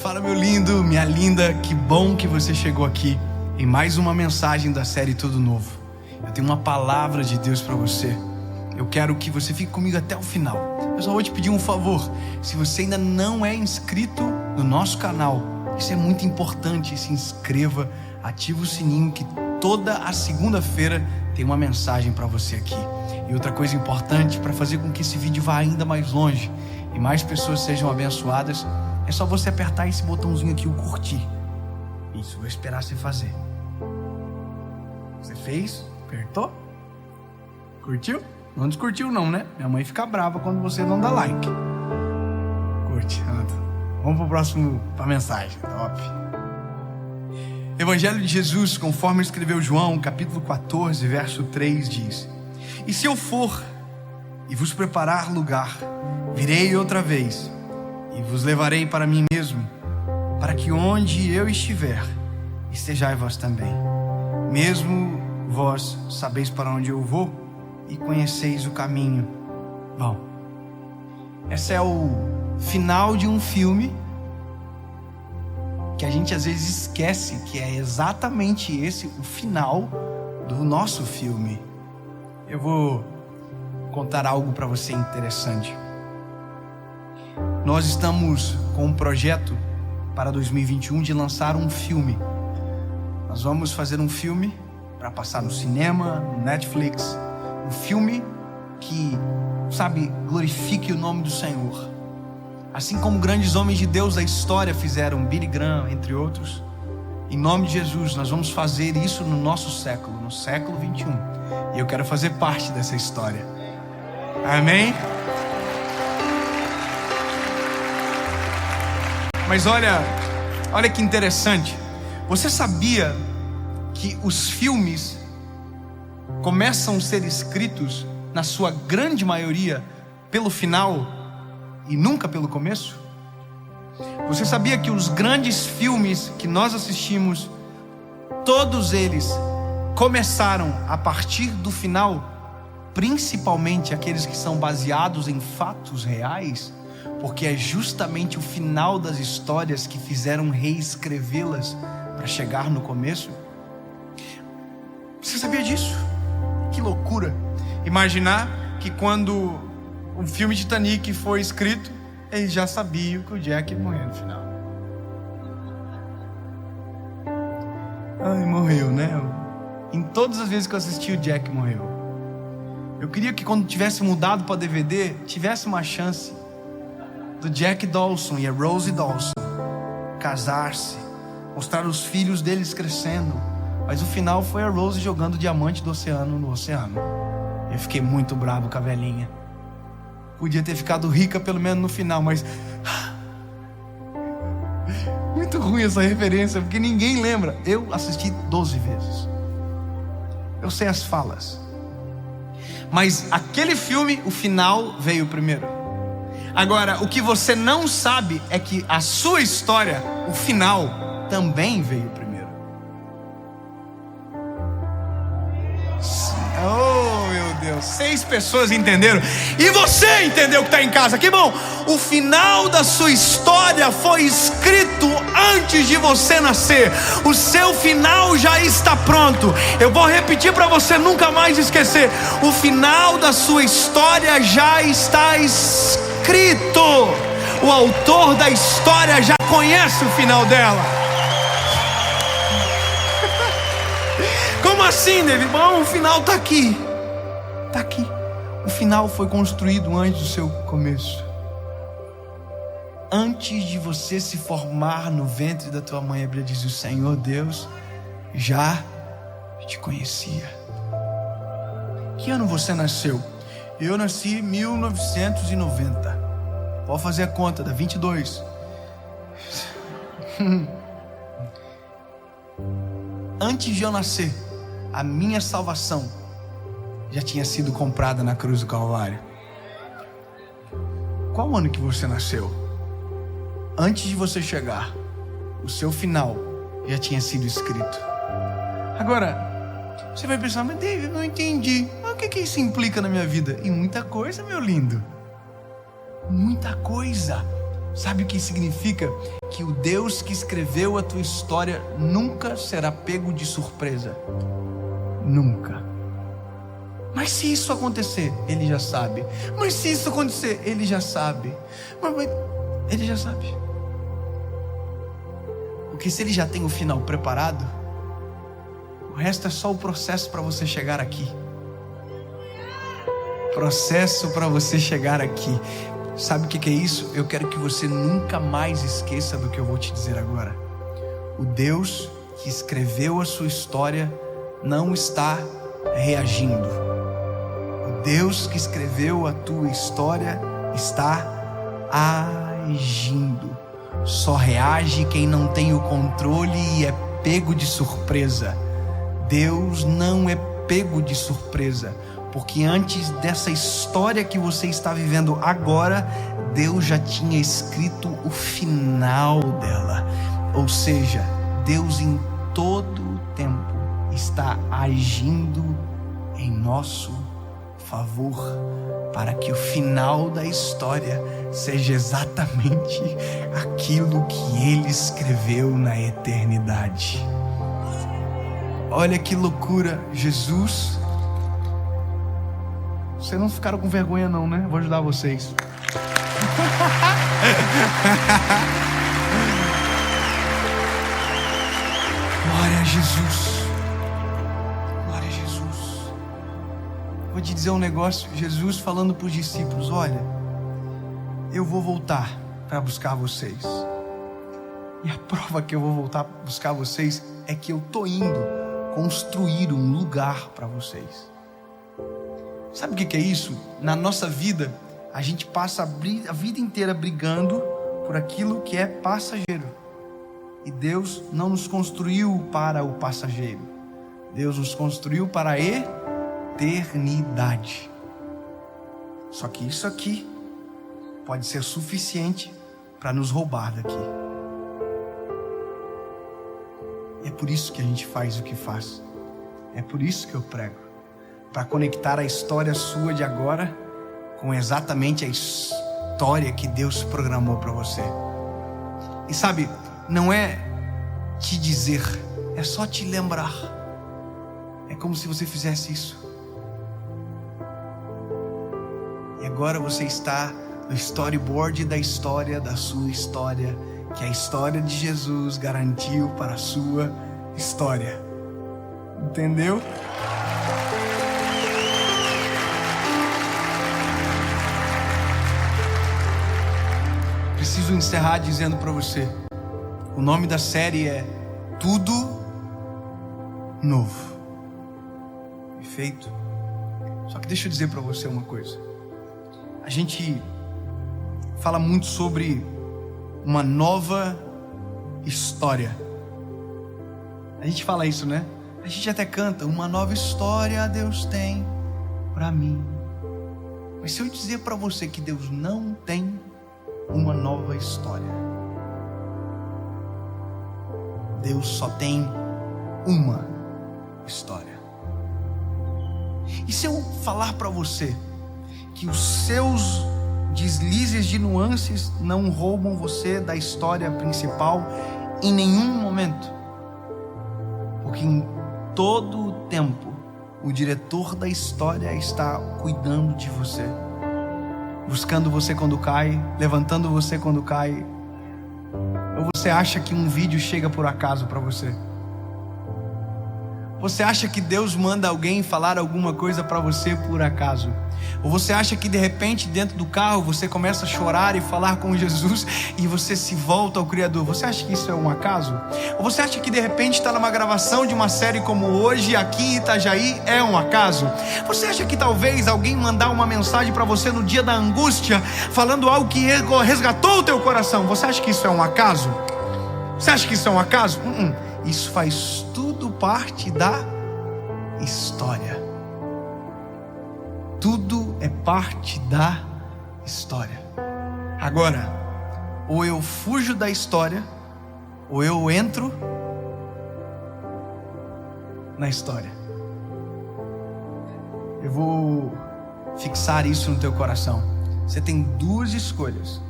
Fala, meu lindo, minha linda, que bom que você chegou aqui em mais uma mensagem da série Tudo Novo. Eu tenho uma palavra de Deus para você. Eu quero que você fique comigo até o final. Eu só vou te pedir um favor. Se você ainda não é inscrito no nosso canal, isso é muito importante. Se inscreva, ativa o sininho, que toda a segunda-feira tem uma mensagem para você aqui. E outra coisa importante, para fazer com que esse vídeo vá ainda mais longe e mais pessoas sejam abençoadas, é só você apertar esse botãozinho aqui, o curtir. Isso, vou esperar você fazer. Você fez? Apertou? Curtiu? Não descurtiu não, né? Minha mãe fica brava quando você não dá like. Curte. Vamos pro próximo, pra mensagem. Top. Evangelho de Jesus, conforme escreveu João, capítulo 14, verso 3, diz: E se eu for e vos preparar lugar, virei outra vez e vos levarei para mim mesmo, para que onde eu estiver, estejais vós também. Mesmo vós sabeis para onde eu vou e conheceis o caminho. Bom, esse é o final de um filme que a gente às vezes esquece que é exatamente esse o final do nosso filme. Eu vou contar algo para você interessante. Nós estamos com um projeto para 2021 de lançar um filme. Nós vamos fazer um filme para passar no cinema, no Netflix. Um filme que, glorifique o nome do Senhor. Assim como grandes homens de Deus da história fizeram, Billy Graham, entre outros. Em nome de Jesus, nós vamos fazer isso no nosso século, no século 21. E eu quero fazer parte dessa história. Amém? Mas olha que interessante. Você sabia que os filmes começam a ser escritos, na sua grande maioria, pelo final e nunca pelo começo? Você sabia que os grandes filmes que nós assistimos, todos eles começaram a partir do final, principalmente aqueles que são baseados em fatos reais? Porque é justamente o final das histórias que fizeram reescrevê-las para chegar no começo. Você sabia disso? Que loucura! Imaginar que quando o filme Titanic foi escrito, eles já sabiam que o Jack ia morrer no final. Ai, morreu, né? Em todas as vezes que eu assisti, o Jack morreu. Eu queria que quando tivesse mudado para DVD, tivesse uma chance do Jack Dawson e a Rosie Dawson casar-se, mostrar os filhos deles crescendo. Mas o final foi a Rose jogando diamante do oceano no oceano. Eu fiquei muito bravo com a velhinha. Podia ter ficado rica pelo menos no final, mas muito ruim essa referência, porque ninguém lembra. Eu assisti 12 vezes. Eu sei as falas. Mas aquele filme, o final veio primeiro. Agora, o que você não sabe é que a sua história, o final, também veio primeiro. Oh, meu Deus, 6 pessoas entenderam. E você entendeu que está em casa, que bom. O final da sua história foi escrito antes de você nascer. O seu final já está pronto. Eu vou repetir para você nunca mais esquecer. O final da sua história já está escrito. O autor da história já conhece o final dela. Como assim, David? Bom, o final está aqui. Está aqui. O final foi construído antes do seu começo. Antes de você se formar no ventre da tua mãe, a Bíblia diz: o Senhor Deus já te conhecia. Que ano você nasceu? Eu nasci em 1990. Pode fazer a conta, dá 22. Antes de eu nascer, a minha salvação já tinha sido comprada na cruz do Calvário. Qual ano que você nasceu? Antes de você chegar, o seu final já tinha sido escrito. Agora, você vai pensar: mas David, não entendi. Mas o que isso implica na minha vida? E muita coisa, meu lindo. Muita coisa. Sabe o que significa? que o Deus que escreveu a tua história nunca será pego de surpresa. Nunca. Mas se isso acontecer, Ele já sabe. Mas se isso acontecer, Ele já sabe. Mas Ele já sabe. Porque se Ele já tem o final preparado, o resto é só o processo para você chegar aqui. Processo para você chegar aqui. Sabe o que é isso? Eu quero que você nunca mais esqueça do que eu vou te dizer agora. O Deus que escreveu a sua história não está reagindo. O Deus que escreveu a tua história está agindo. Só reage quem não tem o controle e é pego de surpresa. Deus não é pego de surpresa, porque antes dessa história que você está vivendo agora, Deus já tinha escrito o final dela. Ou seja, Deus em todo o tempo está agindo em nosso favor, para que o final da história seja exatamente aquilo que Ele escreveu na eternidade. Olha que loucura, Jesus. Vocês não ficaram com vergonha não, né? Vou ajudar vocês. Glória a Jesus. Glória a Jesus. Vou te dizer um negócio. Jesus falando para os discípulos: olha, eu vou voltar para buscar vocês. E a prova que eu vou voltar para buscar vocês é que eu estou indo construir um lugar para vocês. Sabe o que é isso? Na nossa vida, a gente passa a vida inteira brigando por aquilo que é passageiro. E Deus não nos construiu para o passageiro. Deus nos construiu para a eternidade. Só que isso aqui pode ser suficiente para nos roubar daqui. É por isso que a gente faz o que faz. É por isso que eu prego. Para conectar a história sua de agora com exatamente a história que Deus programou para você. E sabe, não é te dizer, é só te lembrar. É como se você fizesse isso. E agora você está no storyboard da história da sua história, que a história de Jesus garantiu para a sua história. Entendeu? Preciso encerrar dizendo para você: o nome da série é Tudo Novo. Perfeito? Só que deixa eu dizer para você uma coisa. A gente fala muito sobre uma nova história. A gente fala isso, né? A gente até canta: uma nova história Deus tem para mim. Mas se eu dizer para você que Deus não tem uma nova história, Deus só tem uma história. E se eu falar para você que os seus deslizes de nuances não roubam você da história principal em nenhum momento? Porque em todo o tempo o diretor da história está cuidando de você, buscando você quando cai, levantando você quando cai. Ou você acha que um vídeo chega por acaso para você? Você acha que Deus manda alguém falar alguma coisa para você por acaso? Ou você acha que de repente dentro do carro você começa a chorar e falar com Jesus e você se volta ao Criador? Você acha que isso é um acaso? Ou você acha que de repente está numa gravação de uma série como hoje aqui em Itajaí é um acaso? Você acha que talvez alguém mandar uma mensagem para você no dia da angústia falando algo que resgatou o teu coração? Você acha que isso é um acaso? Você acha que isso é um acaso? Isso faz tudo parte da história. Tudo é parte da história. Agora, ou eu fujo da história, ou eu entro na história. Eu vou fixar isso no teu coração. Você tem duas escolhas.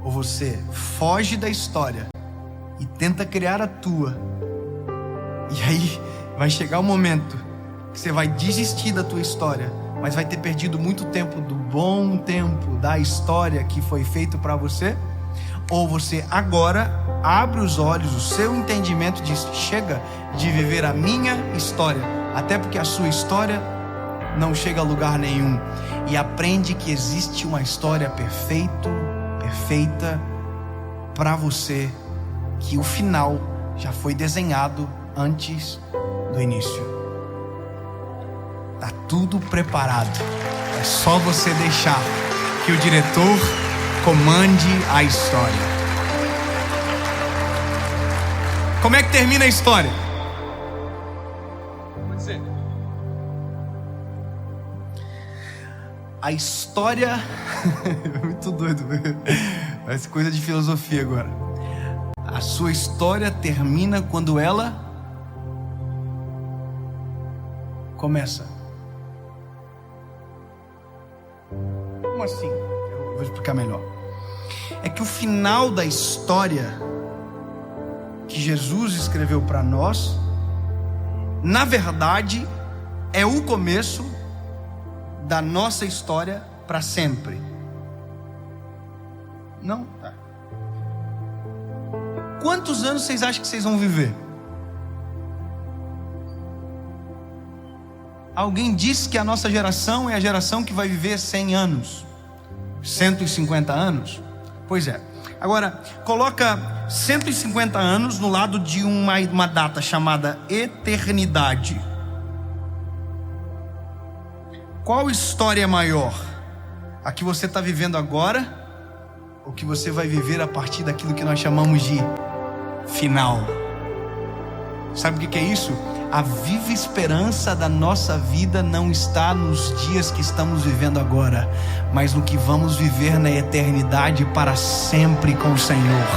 Ou você foge da história e tenta criar a tua. E aí vai chegar o momento que você vai desistir da tua história, mas vai ter perdido muito tempo do bom tempo da história que foi feito para você. Ou você agora abre os olhos, o seu entendimento diz: chega de viver a minha história, até porque a sua história não chega a lugar nenhum, e aprende que existe uma história perfeita para você, que o final já foi desenhado antes do início. Tá tudo preparado, é só você deixar que o diretor comande a história. Como é que termina a história? Pode ser. A história muito doido, parece coisa de filosofia agora. A sua história termina quando ela começa. Como assim? Eu vou explicar melhor. É que o final da história que Jesus escreveu para nós, na verdade, é o começo da nossa história para sempre. Não? Tá. Quantos anos vocês acham que vocês vão viver? Alguém disse que a nossa geração é a geração que vai viver 100 anos, 150 anos. Pois é. Agora, coloca 150 anos no lado de uma data chamada eternidade. Qual história é maior? A que você está vivendo agora, ou que você vai viver a partir daquilo que nós chamamos de final? Sabe o que é isso? A viva esperança da nossa vida não está nos dias que estamos vivendo agora, mas no que vamos viver na eternidade para sempre com o Senhor.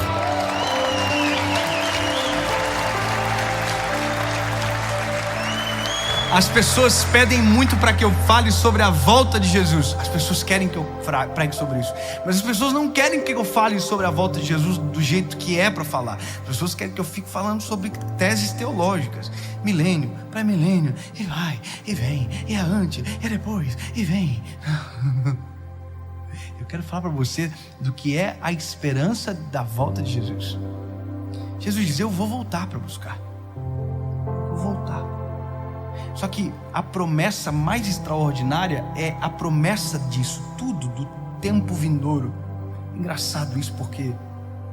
As pessoas pedem muito para que eu fale sobre a volta de Jesus. As pessoas querem que eu pregue sobre isso, mas as pessoas não querem que eu fale sobre a volta de Jesus do jeito que é para falar. As pessoas querem que eu fique falando sobre teses teológicas, milênio, pré-milênio, e vai, e vem, e é antes, e é depois, e vem. Eu quero falar para você do que é a esperança da volta de Jesus. Jesus diz: eu vou voltar para buscar. Eu vou voltar. Só que a promessa mais extraordinária é a promessa disso tudo, do tempo vindouro. Engraçado isso, porque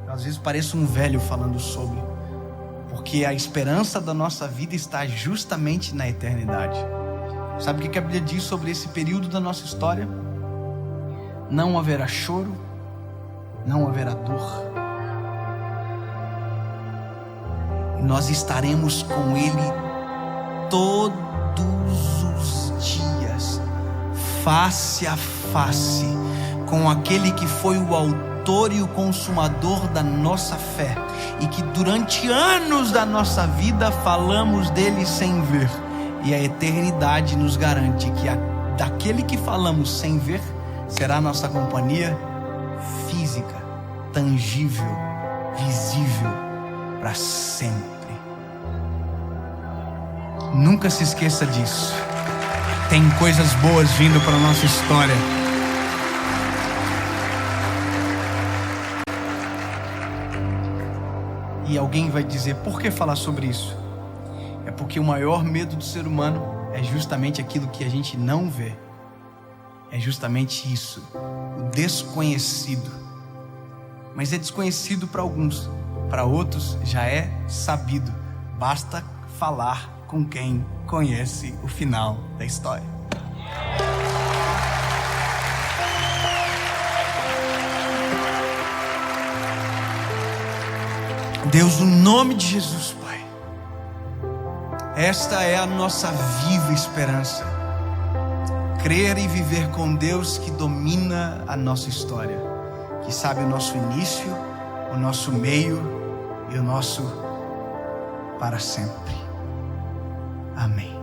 às vezes parece um velho falando sobre, porque a esperança da nossa vida está justamente na eternidade. Sabe o que a Bíblia diz sobre esse período da nossa história? Não haverá choro, não haverá dor. E nós estaremos com Ele todos os dias, face a face, com aquele que foi o autor e o consumador da nossa fé, e que durante anos da nossa vida falamos dele sem ver, e a eternidade nos garante que daquele que falamos sem ver será a nossa companhia física, tangível, visível para sempre. Nunca se esqueça disso. Tem coisas boas vindo para a nossa história. E alguém vai dizer: por que falar sobre isso? É porque o maior medo do ser humano é justamente aquilo que a gente não vê. É justamente isso, o desconhecido. Mas é desconhecido para alguns, para outros já é sabido. Basta falar com quem conhece o final da história. Deus, no nome de Jesus, Pai, esta é a nossa viva esperança. Crer e viver com Deus que domina a nossa história, que sabe o nosso início, o nosso meio e o nosso para sempre. Amém.